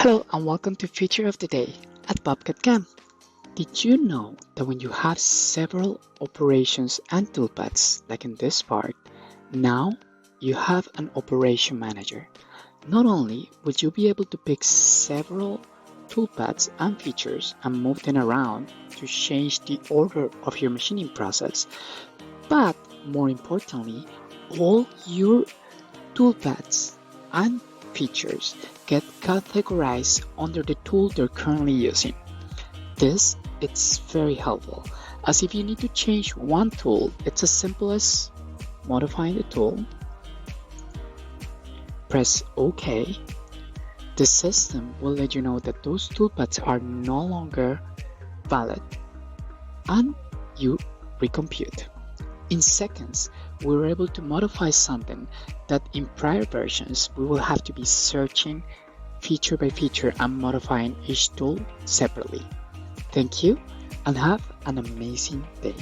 Hello and welcome to Feature of the Day at BobCAD-CAM. Did you know that when you have several operations and toolpaths, like in this part, now you have an operation manager? Not only would you be able to pick several toolpaths and features and move them around to change the order of your machining process, but more importantly, all your toolpaths and features get categorized under the tool they're currently using. This is very helpful, as if you need to change one tool, it's as simple as modifying the tool, press OK. The system will let you know that those toolpaths are no longer valid, and you recompute. In seconds, we were able to modify something that in prior versions we will have to be searching feature by feature and modifying each tool separately. Thank you and have an amazing day.